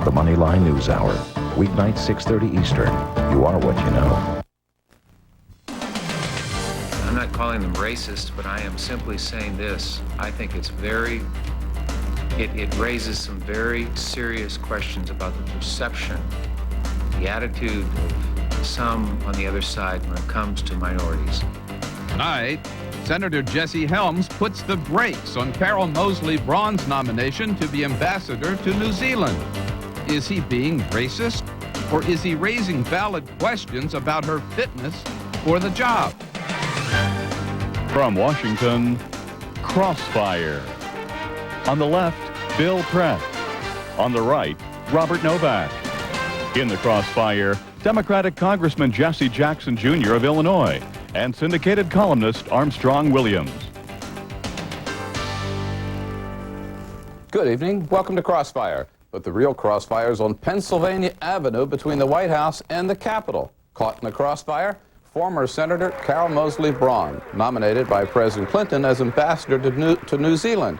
The Moneyline News Hour. Weeknight 6:30 Eastern. You are what you know. I'm not calling them racist, but I am simply saying this. I think it's it raises some very serious questions about the perception, the attitude of some on the other side when it comes to minorities. Tonight, Senator Jesse Helms puts the brakes on Carol Moseley Braun's nomination to be ambassador to New Zealand. Is he being racist, or is he raising valid questions about her fitness for the job? From Washington, Crossfire. On the left, Bill Pratt. On the right, Robert Novak. In the Crossfire, Democratic Congressman Jesse Jackson Jr. of Illinois and syndicated columnist Armstrong Williams. Good evening. Welcome to Crossfire. But the real crossfire is on Pennsylvania Avenue between the White House and the Capitol. Caught in the crossfire, former Senator Carol Moseley Braun, nominated by President Clinton as ambassador to New Zealand.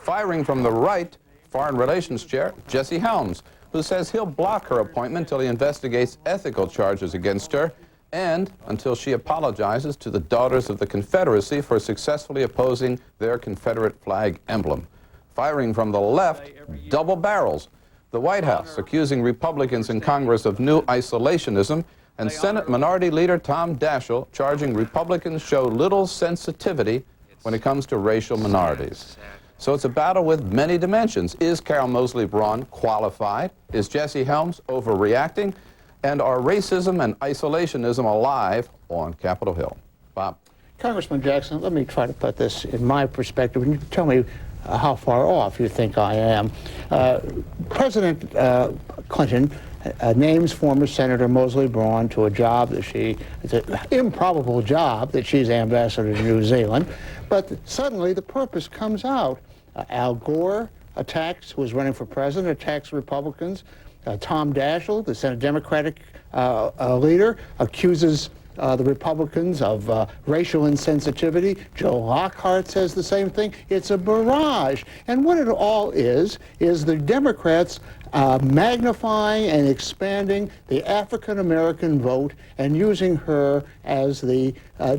Firing from the right, Foreign Relations Chair Jesse Helms, who says he'll block her appointment until he investigates ethical charges against her and until she apologizes to the Daughters of the Confederacy for successfully opposing their Confederate flag emblem. Firing from the left, double barrels. The White House accusing Republicans in Congress of new isolationism, and Senate Minority Leader Tom Daschle charging Republicans show little sensitivity when it comes to racial minorities. So it's a battle with many dimensions. Is Carol Moseley Braun qualified? Is Jesse Helms overreacting? And are racism and isolationism alive on Capitol Hill? Bob. Congressman Jackson, let me try to put this in my perspective, and you tell me how far off you think I am. President Clinton names former Senator Moseley Braun to a job that it's an improbable job that she's ambassador to New Zealand, but suddenly the purpose comes out. Al Gore attacks, who was running for president, attacks Republicans. Tom Daschle, the Senate Democratic leader, accuses the Republicans of racial insensitivity. Joe Lockhart says the same thing. It's a barrage. And what it all is the Democrats magnifying and expanding the African-American vote and using her as the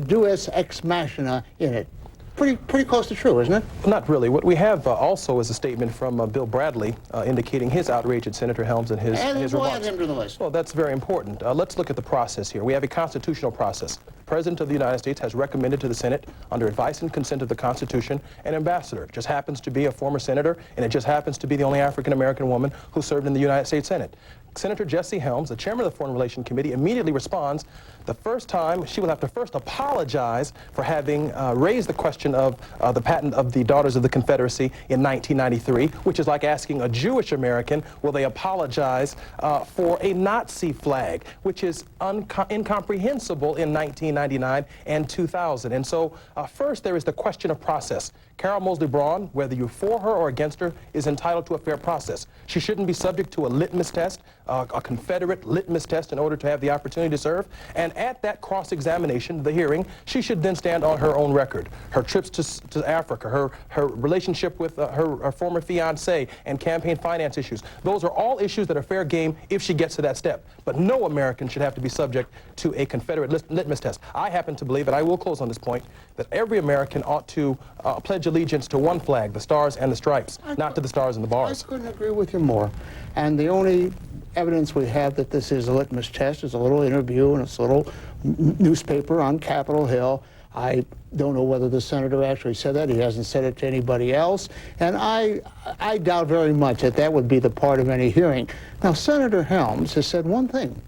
deus ex machina in it. Pretty close to true, isn't it? Not really. What we have also is a statement from Bill Bradley indicating his outrage at Senator Helms and his remarks. We'll add him to the list. Well, that's very important. Let's look at the process here. We have a constitutional process. The President of the United States has recommended to the Senate, under advice and consent of the Constitution, an ambassador. It just happens to be a former senator, and it just happens to be the only African-American woman who served in the United States Senate. Senator Jesse Helms, the chairman of the Foreign Relations Committee, immediately responds. The first time, she will have to first apologize for having raised the question of the patent of the Daughters of the Confederacy in 1993, which is like asking a Jewish American, will they apologize for a Nazi flag, which is incomprehensible in 1999 and 2000. And so first there is the question of process. Carol Moseley Braun, whether you're for her or against her, is entitled to a fair process. She shouldn't be subject to a litmus test, a Confederate litmus test, in order to have the opportunity to serve. And at that cross-examination, the hearing, she should then stand on her own record. Her trips to Africa, her relationship with her former fiancé, and campaign finance issues. Those are all issues that are fair game if she gets to that step. But no American should have to be subject to a Confederate litmus test. I happen to believe, and I will close on this point, that every American ought to pledge allegiance to one flag, the Stars and the Stripes, not to the Stars and the Bars. I couldn't agree with you more. And the only evidence we have that this is a litmus test is a little interview in a little newspaper on Capitol Hill. I don't know whether the senator actually said that. He hasn't said it to anybody else. And I doubt very much that that would be the part of any hearing. Now, Senator Helms has said one thing,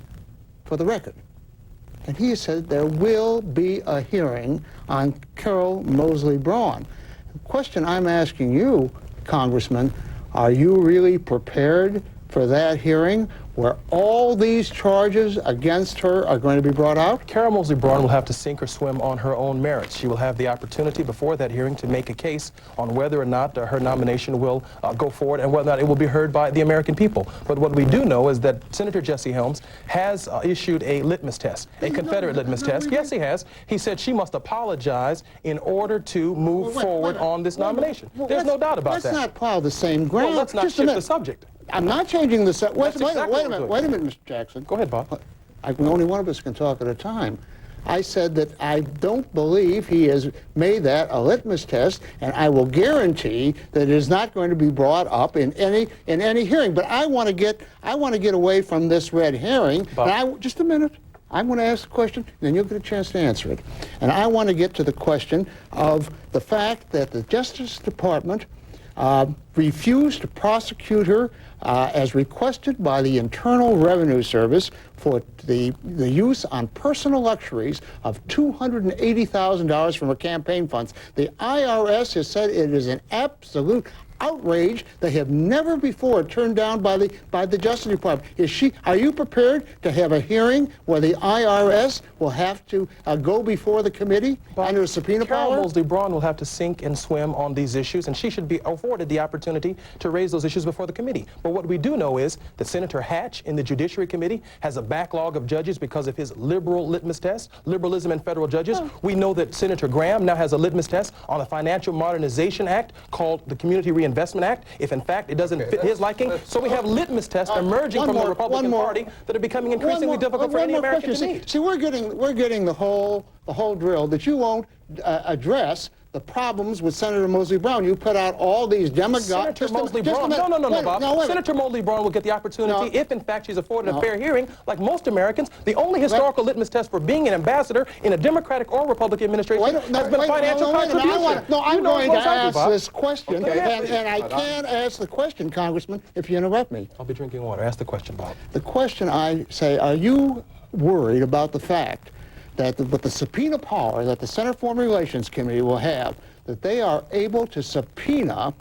for the record. And he said there will be a hearing on Carol Moseley Braun. The question I'm asking you, Congressman, are you really prepared for that hearing where all these charges against her are going to be brought out? Carol Moseley Braun will have to sink or swim on her own merits. She will have the opportunity before that hearing to make a case on whether or not her nomination will go forward and whether or not it will be heard by the American people. But what we do know is that Senator Jesse Helms has issued a litmus test, a Confederate litmus test. Yes, he has. He said she must apologize in order to move forward on this nomination. There's no doubt about that. Let's not plow the same ground. Well, let's not shift the subject. I'm not changing the subject. That's exactly what we're Wait a doing. minute, Mr. Jackson. Go ahead, Bob. Only one of us can talk at a time. I said that I don't believe he has made that a litmus test, and I will guarantee that it is not going to be brought up in any hearing. But I want to get away from this red herring. And just a minute. I'm going to ask the question, then you'll get a chance to answer it. And I want to get to the question of the fact that the Justice Department refused to prosecute her as requested by the Internal Revenue Service for the use on personal luxuries of $280,000 from her campaign funds. The IRS has said it is an absolute outrage they have never before turned down by the Justice Department. Are you prepared to have a hearing where the IRS will have to go before the committee under a subpoena Carol power? Moseley Braun will have to sink and swim on these issues, and she should be afforded the opportunity to raise those issues before the committee. But what we do know is that Senator Hatch in the Judiciary Committee has a backlog of judges because of his liberal litmus test, liberalism in federal judges. We know that Senator Graham now has a litmus test on the Financial Modernization Act called the Community Reinvestment Act, if in fact it doesn't fit his liking. So we have litmus tests emerging from the Republican Party that are becoming increasingly difficult for any American to meet. See, we're getting the whole drill that you won't address the problems with Senator Moseley Braun. You put out all these demagogues. Senator Moseley Braun. No, Bob. Senator Moseley Braun will get the opportunity if, in fact, she's afforded a fair hearing, like most Americans. The only historical litmus test for being an ambassador in a Democratic or Republican administration has been financial contribution. I'm going to ask this question, and I can't ask the question, Congressman, if you interrupt me. I'll be drinking water. Ask the question, Bob. The question I say, are you worried about the fact that with the subpoena power that the Senate Foreign Relations Committee will have, that they are able to subpoena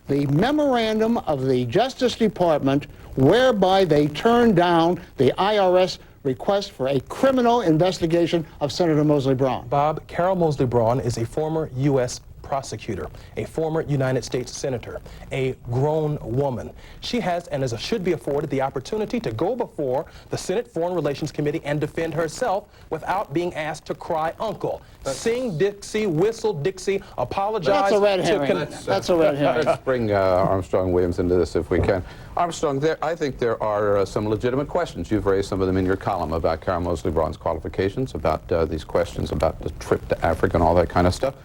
the memorandum of the Justice Department whereby they turned down the IRS request for a criminal investigation of Senator Moseley Braun? Bob, Carol Moseley Braun is a former U.S. prosecutor, a former United States senator, a grown woman. She has and should be afforded the opportunity to go before the Senate Foreign Relations Committee and defend herself without being asked to cry uncle. Sing Dixie, whistle Dixie, apologize. That's a red herring. That's a red herring. Let's bring Armstrong Williams into this if we can. Armstrong, I think there are some legitimate questions. You've raised some of them in your column about Carol Moseley Braun's qualifications, about these questions about the trip to Africa and all that kind of stuff.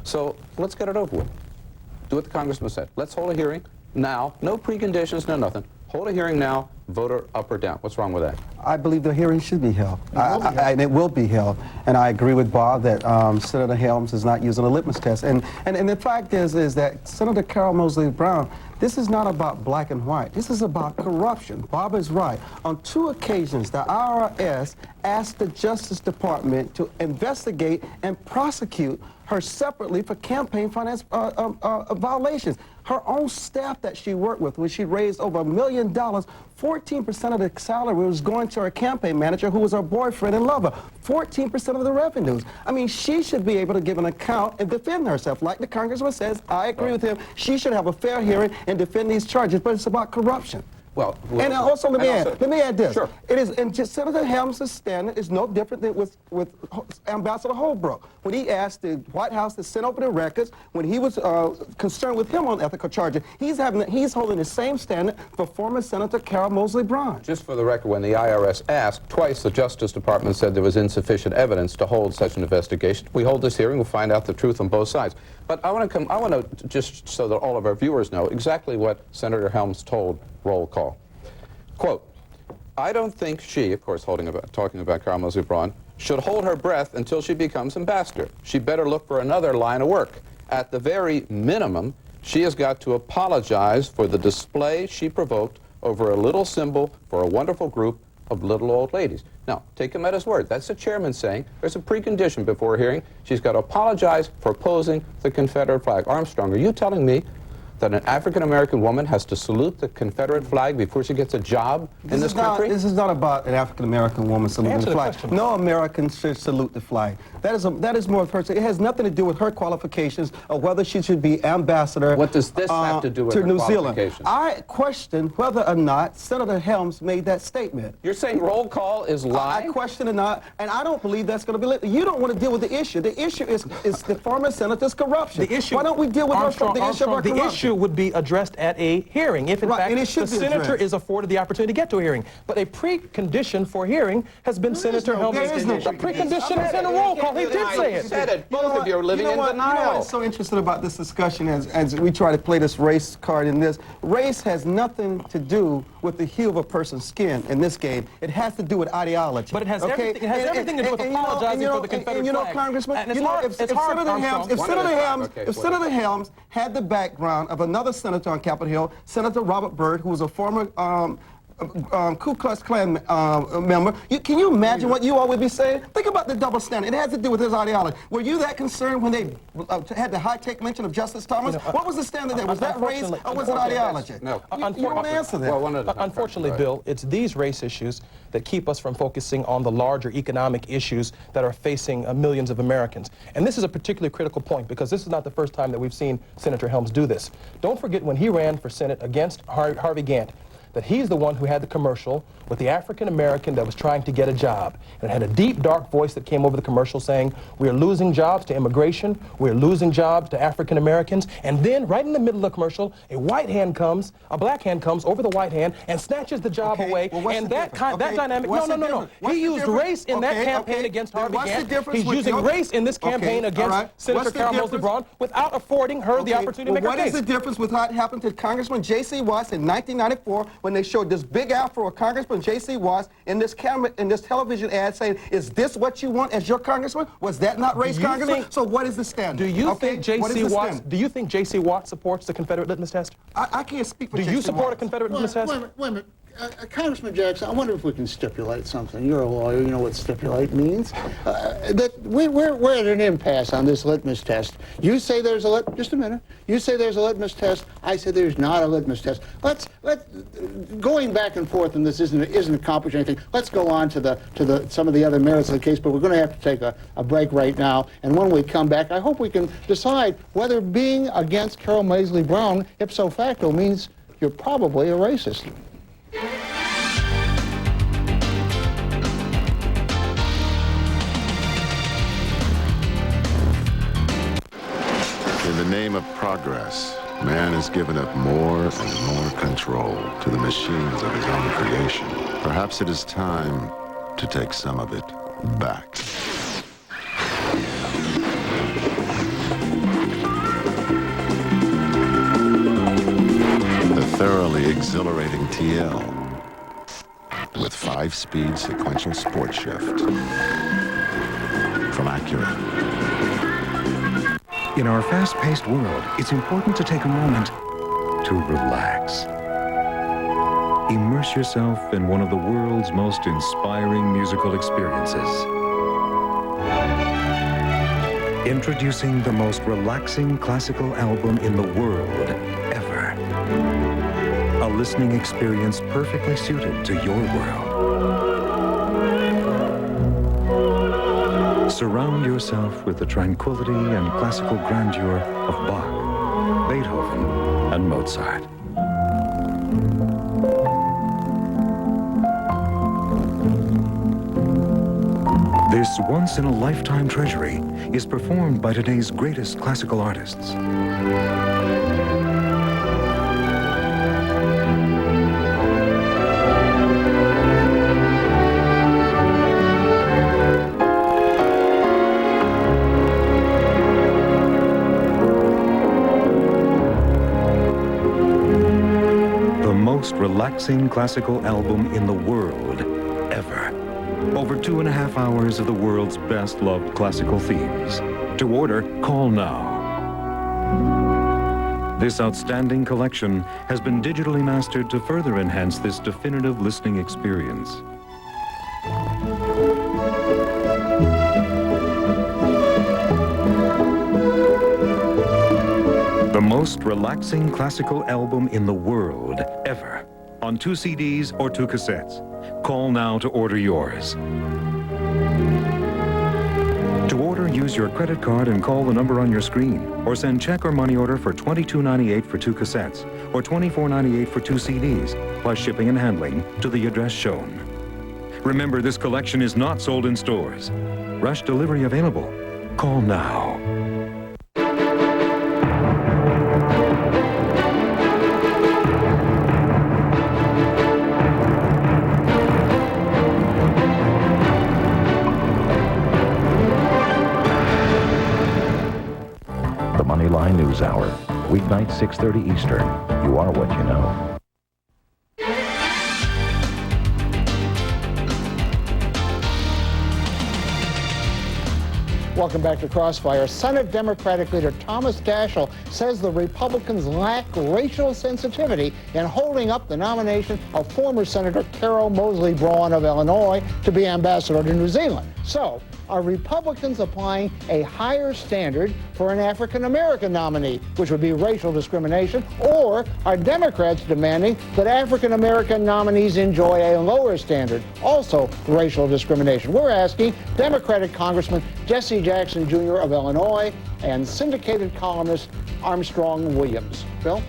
So let's get it over with. Do what the Congressman said. Let's hold a hearing now. No preconditions, no nothing. Hold a hearing now, vote her up or down. What's wrong with that? I believe the hearing should be held. And it will be held. And I agree with Bob that Senator Helms is not using a litmus test. And the fact is that Senator Carol Moseley Braun, this is not about black and white. This is about corruption. Bob is right. On 2 occasions, the IRS asked the Justice Department to investigate and prosecute her separately for campaign finance violations. Her own staff that she worked with, when she raised over $1 million, 14% of the salary was going to her campaign manager, who was her boyfriend and lover. 14% of the revenues. I mean, she should be able to give an account and defend herself. Like the Congressman says, I agree with him. She should have a fair hearing and defend these charges, but it's about corruption. Well, and also let me add this. Sure. It is, and Senator Helms' standard is no different than with Ambassador Holbrooke. When he asked the White House to send over the records, when he was concerned with him on ethical charges, he's holding the same standard for former Senator Carol Moseley Braun. Just for the record, when the IRS asked, twice the Justice Department said there was insufficient evidence to hold such an investigation. We hold this hearing, we'll find out the truth on both sides. But I want to just so that all of our viewers know exactly what Senator Helms told Roll Call. Quote, I don't think she, of course talking about Carol Moseley Braun, should hold her breath until she becomes ambassador. She better look for another line of work. At the very minimum, she has got to apologize for the display she provoked over a little symbol for a wonderful group of little old ladies. Now, take him at his word. That's the chairman saying there's a precondition before a hearing. She's got to apologize for opposing the Confederate flag. Armstrong, are you telling me that an African-American woman has to salute the Confederate flag before she gets a job in this country? This is not about an African-American woman saluting the flag. Question. No American should salute the flag. That is more of her. It has nothing to do with her qualifications or whether she should be ambassador. What does this have to do with her New Zealand? qualifications? I question whether or not Senator Helms made that statement. You're saying roll call is lying? I question or not, and I don't believe that's going to be. You don't want to deal with the issue. The issue is the former senator's corruption. The issue, Why don't we deal with Armstrong, the issue of our corruption? issue would be addressed at a hearing, if in Right, fact and it should the be senator addressed. is afforded the opportunity to get to a hearing. But a precondition for hearing has been Senator Helms' there is no a precondition is in a roll call. He did say it. said it. Both of you are living in You know denial. what's so interesting about this discussion as we try to play this race card in this? Race has nothing to do with the hue of a person's skin in this game. It has to do with ideology. But it has okay? everything to do with apologizing for the Confederate and you know, flag. Congressman, And it's you know, hard- if it's hard, Senator Helms, if One at a Senator time. Helms, Okay, if whatever. Senator Helms had the background of another senator on Capitol Hill, Senator Robert Byrd, who was a former Ku Klux Klan member. Can you imagine what you all would be saying? Think about the double standard. It has to do with his ideology. Were you that concerned when they had the high-tech mention of Justice Thomas? What was the standard there? Was that race or was it ideology? No. You don't answer that. Well, one at a time. Unfortunately, Go ahead. Bill, it's these race issues that keep us from focusing on the larger economic issues that are facing millions of Americans. And this is a particularly critical point because this is not the first time that we've seen Senator Helms do this. Don't forget when he ran for Senate against Harvey Gantt, that he's the one who had the commercial with the African American that was trying to get a job. And it had a deep, dark voice that came over the commercial saying, we are losing jobs to immigration, we are losing jobs to African Americans. And then, right in the middle of the commercial, a black hand comes over the white hand and snatches the job Okay, away. well, what's and the that difference? that dynamic, What's the no. difference? What's He the used difference? race in that Okay, campaign okay. against Then Harvey what's the Gantt. difference He's with using the- race in this campaign Okay, against all right. Senator What's the Carol Mosley difference? Braun without affording her the opportunity to make her what case. is the difference with what happened to Congressman J.C. Watts in 1994 when they showed this big afro of Congressman J.C. Watts in this television ad saying, is this what you want as your congressman? Was that not race, Congressman? So what is the standard? Do you Okay, think what is J.C. the Watts? standard? Do you think J.C. Watts supports the Confederate litmus test? I can't speak for Do you J.C. support a Watts. Confederate litmus test? Wait a minute. Congressman Jackson, I wonder if we can stipulate something. You're a lawyer, you know what stipulate means. That we're at an impasse on this litmus test. You say there's a just a minute. You say there's a litmus test. I say there's not a litmus test. Let's going back and forth, and this isn't accomplishing anything. Let's go on to some of the other merits of the case. But we're going to have to take a break right now. And when we come back, I hope we can decide whether being against Carol Mosley Brown ipso facto means you're probably a racist. In the name of progress, man has given up more and more control to the machines of his own creation. Perhaps it is time to take some of it back. The thoroughly exhilarating TL with 5-speed sequential sport shift from Acura. In our fast-paced world, it's important to take a moment to relax. Immerse yourself in one of the world's most inspiring musical experiences. Introducing the most relaxing classical album in the world ever. A listening experience perfectly suited to your world. Surround yourself with the tranquility and classical grandeur of Bach, Beethoven, and Mozart. This once-in-a-lifetime treasury is performed by today's greatest classical artists. Most relaxing classical album in the world ever. Over 2.5 hours of the world's best loved classical themes. To order, call now. This outstanding collection has been digitally mastered to further enhance this definitive listening experience. The most relaxing classical album in the world ever. On 2 CDs or 2 cassettes. Call now to order yours. To order, use your credit card and call the number on your screen. Or send check or money order for $22.98 for 2 cassettes. Or $24.98 for 2 CDs. Plus shipping and handling to the address shown. Remember, this collection is not sold in stores. Rush delivery available. Call now. Hour. Weeknight, 6:30 Eastern. You are what you know. Welcome back to Crossfire. Senate Democratic leader Thomas Daschle says the Republicans lack racial sensitivity in holding up the nomination of former Senator Carol Moseley Braun of Illinois to be ambassador to New Zealand. So, are Republicans applying a higher standard for an African-American nominee, which would be racial discrimination, or are Democrats demanding that African-American nominees enjoy a lower standard, also racial discrimination? We're asking Democratic Congressman Jesse Jackson Jr. of Illinois and syndicated columnist Armstrong Williams. Bill?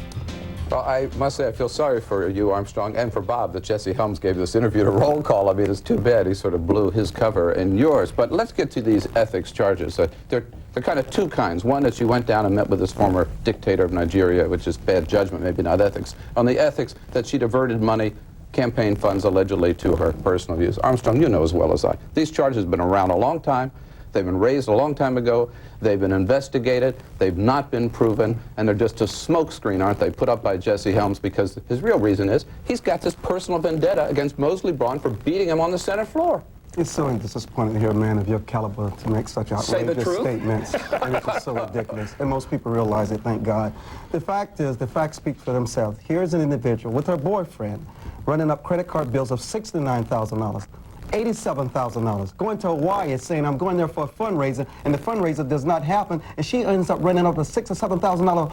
Well, I must say I feel sorry for you, Armstrong, and for Bob that Jesse Helms gave this interview to roll call. I mean, it's too bad he sort of blew his cover and yours. But let's get to these ethics charges. They're kind of two kinds. One that she went down and met with this former dictator of Nigeria, which is bad judgment, maybe not ethics. On the ethics, that she diverted money, campaign funds allegedly to her personal views. Armstrong, you know as well as I. These charges have been around a long time. They've been raised a long time ago. They've been investigated. They've not been proven. And they're just a smokescreen, aren't they, put up by Jesse Helms, because his real reason is he's got this personal vendetta against Moseley Braun for beating him on the Senate floor. It's so disappointing to hear a man of your caliber to make such outrageous statements. And it's just so ridiculous. And most people realize it, thank God. The fact is, the facts speak for themselves. Here's an individual with her boyfriend running up credit card bills of $69,000. $87,000. Going to Hawaii and saying, I'm going there for a fundraiser, and the fundraiser does not happen, and she ends up running up a $6,000 or $7,000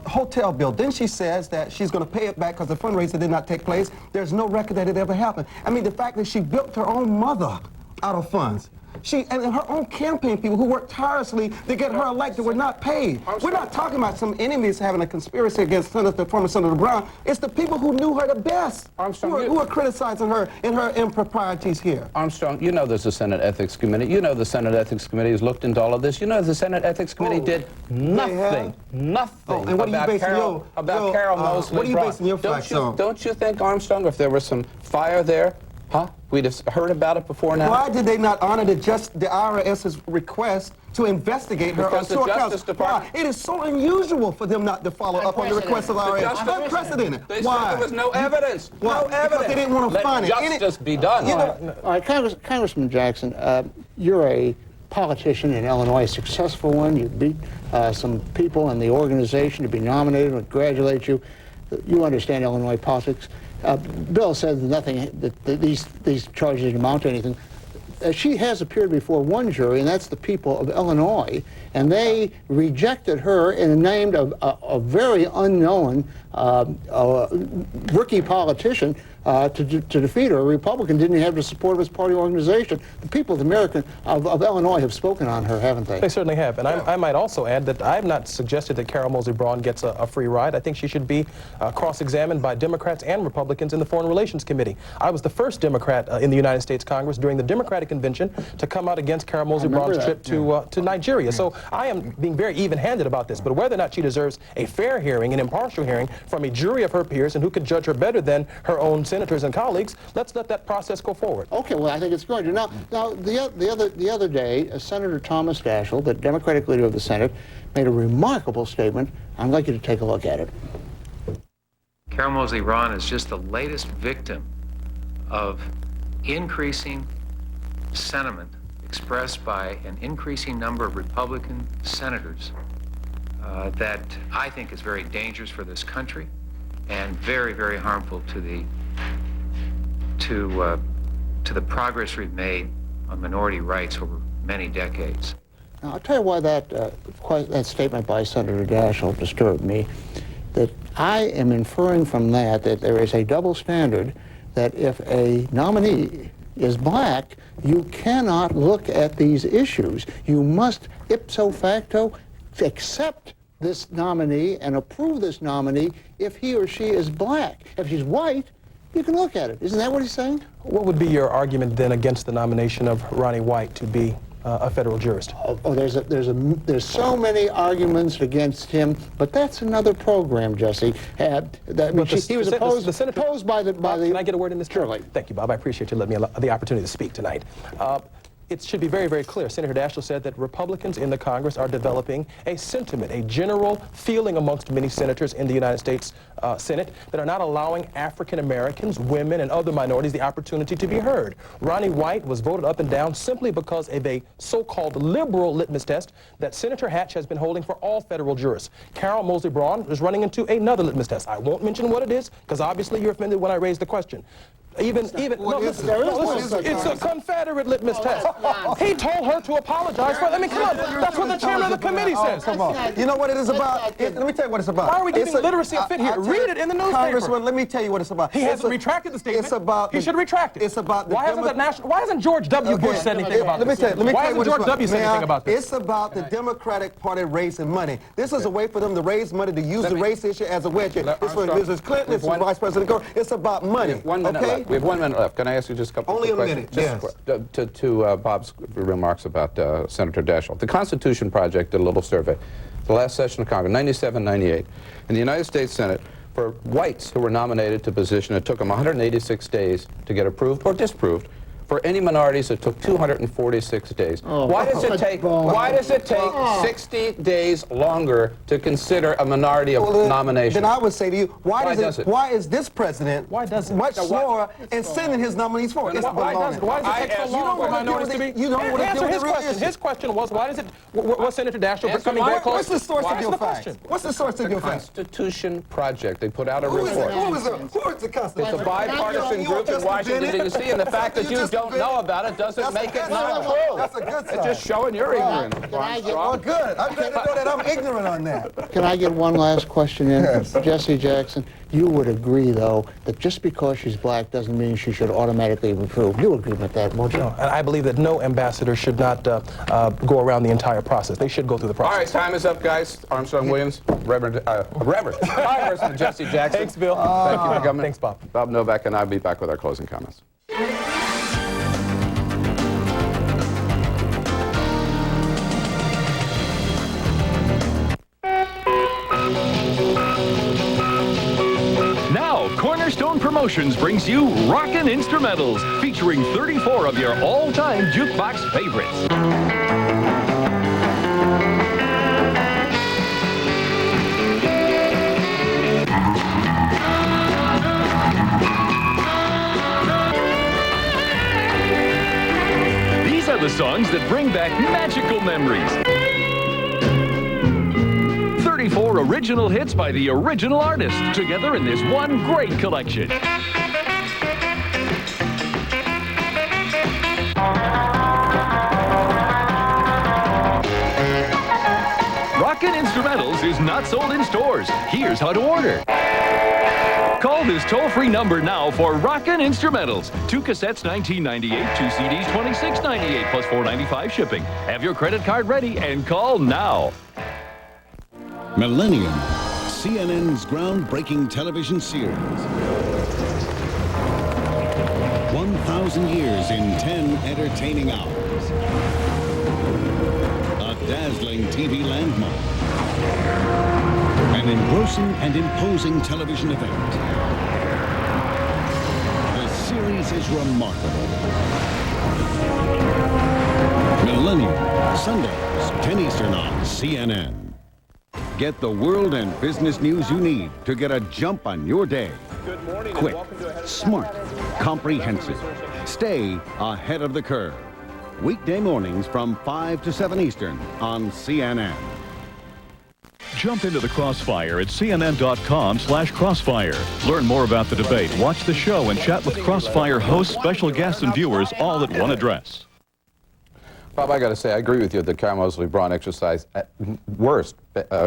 hotel bill. Then she says that she's going to pay it back because the fundraiser did not take place. There's no record that it ever happened. I mean, the fact that she built her own mother out of funds. And her own campaign people who worked tirelessly to get her elected were not paid. We're not talking about some enemies having a conspiracy against former Senator Brown. It's the people who knew her the best who are criticizing her and her improprieties here. Armstrong, you know there's a Senate Ethics Committee. You know the Senate Ethics Committee has looked into all of this. You know the Senate Ethics Committee did nothing and what about Carol Moseley Braun. What are you basing your facts on? Don't you think, Armstrong, if there was some fire there, we'd have heard about it before now? Why did they not honor the IRS's request to investigate her on two accounts? Why? It is so unusual for them not to follow up on the request of the IRS. Unprecedented. Why? There was no evidence. Why? No evidence. Because they didn't want to find it. Let justice be done. All right, Congressman Jackson, you're a politician in Illinois, a successful one. You beat some people in the organization to be nominated. We congratulate you. You understand Illinois politics. Bill said nothing, that these charges didn't amount to anything. She has appeared before one jury, and that's the people of Illinois, and they rejected her and named a very unknown rookie politician to defeat her. A Republican didn't have the support of his party organization. The people of Illinois have spoken on her, haven't they? They certainly have. And I might also add that I have not suggested that Carol Moseley Braun gets a free ride. I think she should be cross-examined by Democrats and Republicans in the Foreign Relations Committee. I was the first Democrat in the United States Congress during the Democratic Convention to come out against Carol Moseley Braun's trip to Nigeria. So I am being very even-handed about this. But whether or not she deserves a fair hearing, an impartial hearing from a jury of her peers, and who could judge her better than her own senators and colleagues, let's let that process go forward. Okay, well, I think it's going to. Now the other day, Senator Thomas Daschle, the Democratic leader of the Senate, made a remarkable statement. I'd like you to take a look at it. Carol Moseley Braun is just the latest victim of increasing sentiment expressed by an increasing number of Republican senators that I think is very dangerous for this country and very, very harmful to the progress we've made on minority rights over many decades. Now, I'll tell you why that statement by Senator Daschle disturbed me. That I am inferring from that there is a double standard, that if a nominee is black, you cannot look at these issues. You must ipso facto accept this nominee and approve this nominee if he or she is black. If she's white, you can look at it. Isn't that what he's saying? What would be your argument then against the nomination of Ronnie White to be a federal jurist? There's so many arguments against him, but that's another program, Jesse. He was opposed by the. Can I get a word in this? Surely. Thank you, Bob. I appreciate you letting me the opportunity to speak tonight. it should be very, very clear. Senator Daschle said that Republicans in the Congress are developing a sentiment, a general feeling amongst many senators in the United States Senate that are not allowing African Americans, women, and other minorities the opportunity to be heard. Ronnie White was voted up and down simply because of a so-called liberal litmus test that Senator Hatch has been holding for all federal jurists. Carol Moseley Braun is running into another litmus test. I won't mention what it is, because obviously you're offended when I raise the question. It's a Confederate litmus test. He told her to apologize for it. I mean, come on, that's what the chairman of the committee says. Come on. You know what it is about? Let me tell you what it's about. Why are we giving literacy a fit here? Read it in the newspaper. Congressman, let me tell you what it's about. He hasn't retracted the statement. It's about. He should retract it. It's about. Why hasn't George W. Bush said anything about this? Why hasn't George W. said anything about this? It's about the Democratic Party raising money. This is a way for them to raise money to use the race issue as a wedge. It's for Mrs. Clinton. It's for Vice President Gore. It's about money. We have 1 minute left. Can I ask you just a couple Only of questions? Yes. To Bob's remarks about Senator Daschle. The Constitution Project did a little survey. The last session of Congress, 97, 98. In the United States Senate, for whites who were nominated to position, it took them 186 days to get approved or disproved. For any minorities, it took 246 days. Why does it take 60 days longer to consider a minority of nominations? Then I would say to you, why is this president much slower in sending his nominees forward? Why does it take so long for minorities to be? You don't want to deal with the real issue. His question was, why does it? Was Senator Daschle coming very close? What's the source of your facts? What's the source of your facts? Constitution Project. They put out a report. Who is the Constitution? It's a bipartisan group in Washington, D.C., and the fact that you don't know about it doesn't make it not true. That's a good sign. It's just showing you're ignorant. Oh, good. I'm glad to know that I'm ignorant on that. Can I get one last question in? Yes. Jesse Jackson, you would agree, though, that just because she's black doesn't mean she should automatically be approved. You agree with that, won't you? No, and I believe that no ambassador should not go around the entire process. They should go through the process. All right, time is up, guys. Armstrong Williams, Congressman Jesse Jackson. Thanks, Bill. Thank you for coming. Thanks, Bob. Bob Novak and I'll be back with our closing comments. Cornerstone Promotions brings you Rockin' Instrumentals, featuring 34 of your all-time jukebox favorites. These are the songs that bring back magical memories. 34 original hits by the original artist, together in this one great collection. Rockin' Instrumentals is not sold in stores. Here's how to order. Call this toll-free number now for Rockin' Instrumentals. 2 cassettes, $19.98, 2 CDs, $26.98, plus $4.95 shipping. Have your credit card ready and call now. Millennium, CNN's groundbreaking television series. 1,000 years in 10 entertaining hours. A dazzling TV landmark. An engrossing and imposing television event. The series is remarkable. Millennium, Sundays, 10 Eastern on CNN. Get the world and business news you need to get a jump on your day. Good morning. Quick, smart, comprehensive. Stay ahead of the curve. Weekday mornings from 5 to 7 Eastern on CNN. Jump into the Crossfire at cnn.com/crossfire. Learn more about the debate, watch the show, and chat with Crossfire hosts, special guests, and viewers all at one address. Bob, I got to say, I agree with you that Carol Moseley Braun exercised at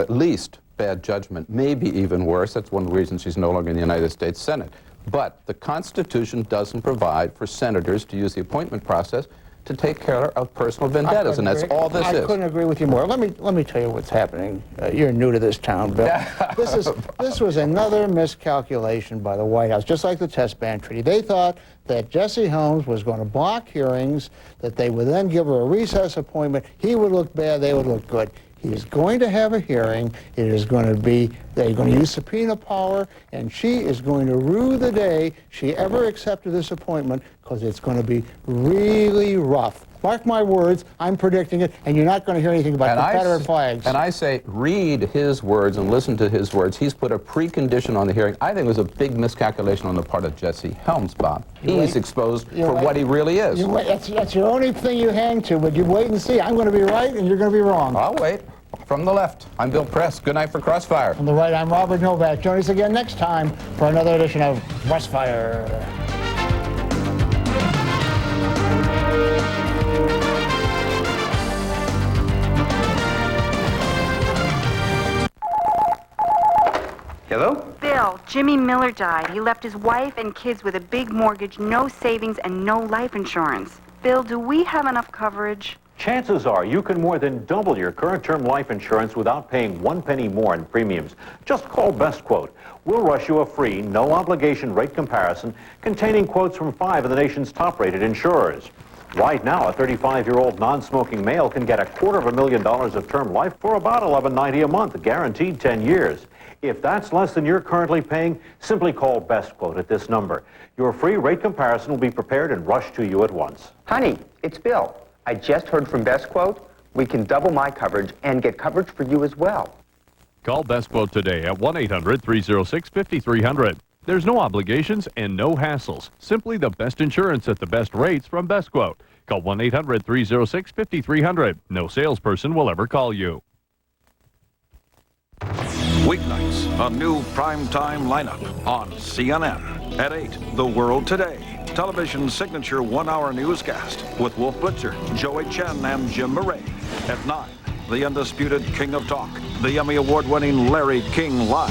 least bad judgment, maybe even worse. That's one of the reasons she's no longer in the United States Senate. But the Constitution doesn't provide for senators to use the appointment process to take care of personal vendettas, and that's all this is. I couldn't agree with you more. Let me tell you what's happening. You're new to this town, Bill. This was another miscalculation by the White House, just like the test ban treaty. They thought that Jesse Helms was going to block hearings, that they would then give her a recess appointment. He would look bad, they would look good. He is going to have a hearing. It is going to be, they're going to use subpoena power, and she is going to rue the day she ever accepted this appointment, because it's going to be really rough Mark my words, I'm predicting it, and you're not going to hear anything about Confederate flags. And I say, read his words and listen to his words. He's put a precondition on the hearing. I think it was a big miscalculation on the part of Jesse Helms, Bob. He's exposed for what he really is. That's your only thing you hang to, but you wait and see. I'm going to be right, and you're going to be wrong. I'll wait. From the left, I'm Bill Press. Good night for Crossfire. From the right, I'm Robert Novak. Join us again next time for another edition of Crossfire. Hello? Bill, Jimmy Miller died. He left his wife and kids with a big mortgage, no savings, and no life insurance. Bill, do we have enough coverage? Chances are you can more than double your current term life insurance without paying 1 penny more in premiums. Just call Best Quote. We'll rush you a free, no-obligation rate comparison containing quotes from 5 of the nation's top-rated insurers. Right now, a 35-year-old non-smoking male can get $250,000 of term life for about $11.90 a month, guaranteed 10 years. If that's less than you're currently paying, simply call Best Quote at this number. Your free rate comparison will be prepared and rushed to you at once. Honey, it's Bill. I just heard from Best Quote. We can double my coverage and get coverage for you as well. Call Best Quote today at 1-800-306-5300. There's no obligations and no hassles. Simply the best insurance at the best rates from Best Quote. Call 1-800-306-5300. No salesperson will ever call you. Weeknights, a new primetime lineup on CNN. At 8, The World Today. Television's signature 1-hour newscast with Wolf Blitzer, Joey Chen, and Jim Murray. At 9, the undisputed King of Talk, the Emmy Award-winning Larry King Live.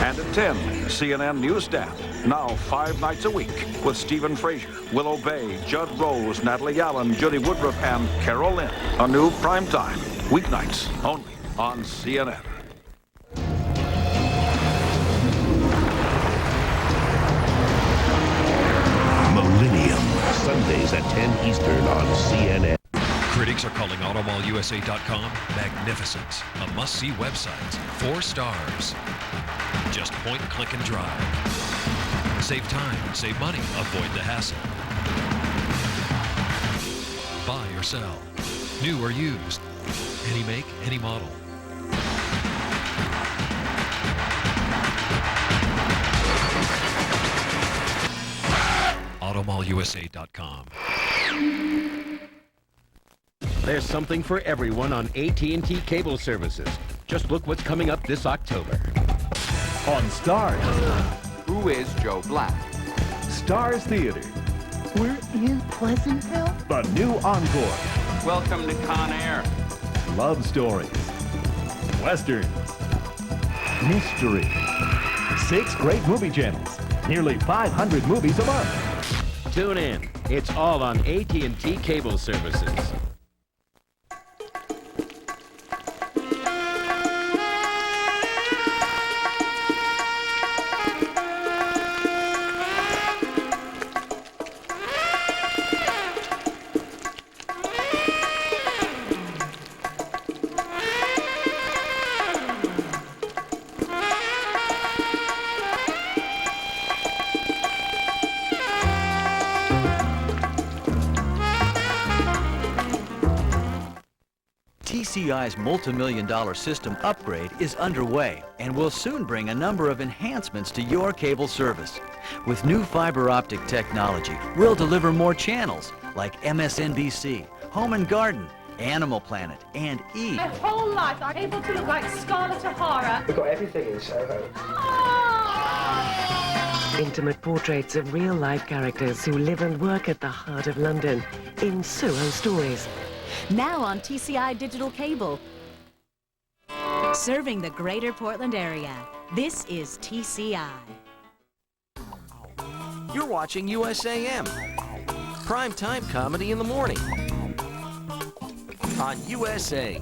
And at 10, CNN Newsstand, now 5 nights a week with Stephen Frazier, Willow Bay, Judd Rose, Natalie Allen, Judy Woodruff, and Carol Lynn. A new primetime, weeknights only on CNN. Sundays at 10 Eastern on CNN. Critics are calling AutomallUSA.com magnificent. A must-see website. 4 stars. Just point, click, and drive. Save time, save money, avoid the hassle. Buy or sell. New or used. Any make, any model. AutomallUSA.com. There's something for everyone on AT&T Cable Services. Just look what's coming up this October. On Stars. Who is Joe Black? Stars Theater. We're in Pleasantville? The new Encore. Welcome to Con Air. Love stories. Westerns. Mystery. 6 great movie channels. Nearly 500 movies a month. Tune in. It's all on AT&T Cable Services. TCI's multi-million-dollar system upgrade is underway and will soon bring a number of enhancements to your cable service. With new fiber optic technology, we'll deliver more channels like MSNBC, Home and Garden, Animal Planet, and E! My whole life I'm able to look like Scarlett O'Hara. We've got everything in Soho. Intimate portraits of real-life characters who live and work at the heart of London in Soho Stories. Now on TCI Digital Cable. Serving the greater Portland area, this is TCI. You're watching USAM. Primetime comedy in the morning. On USA.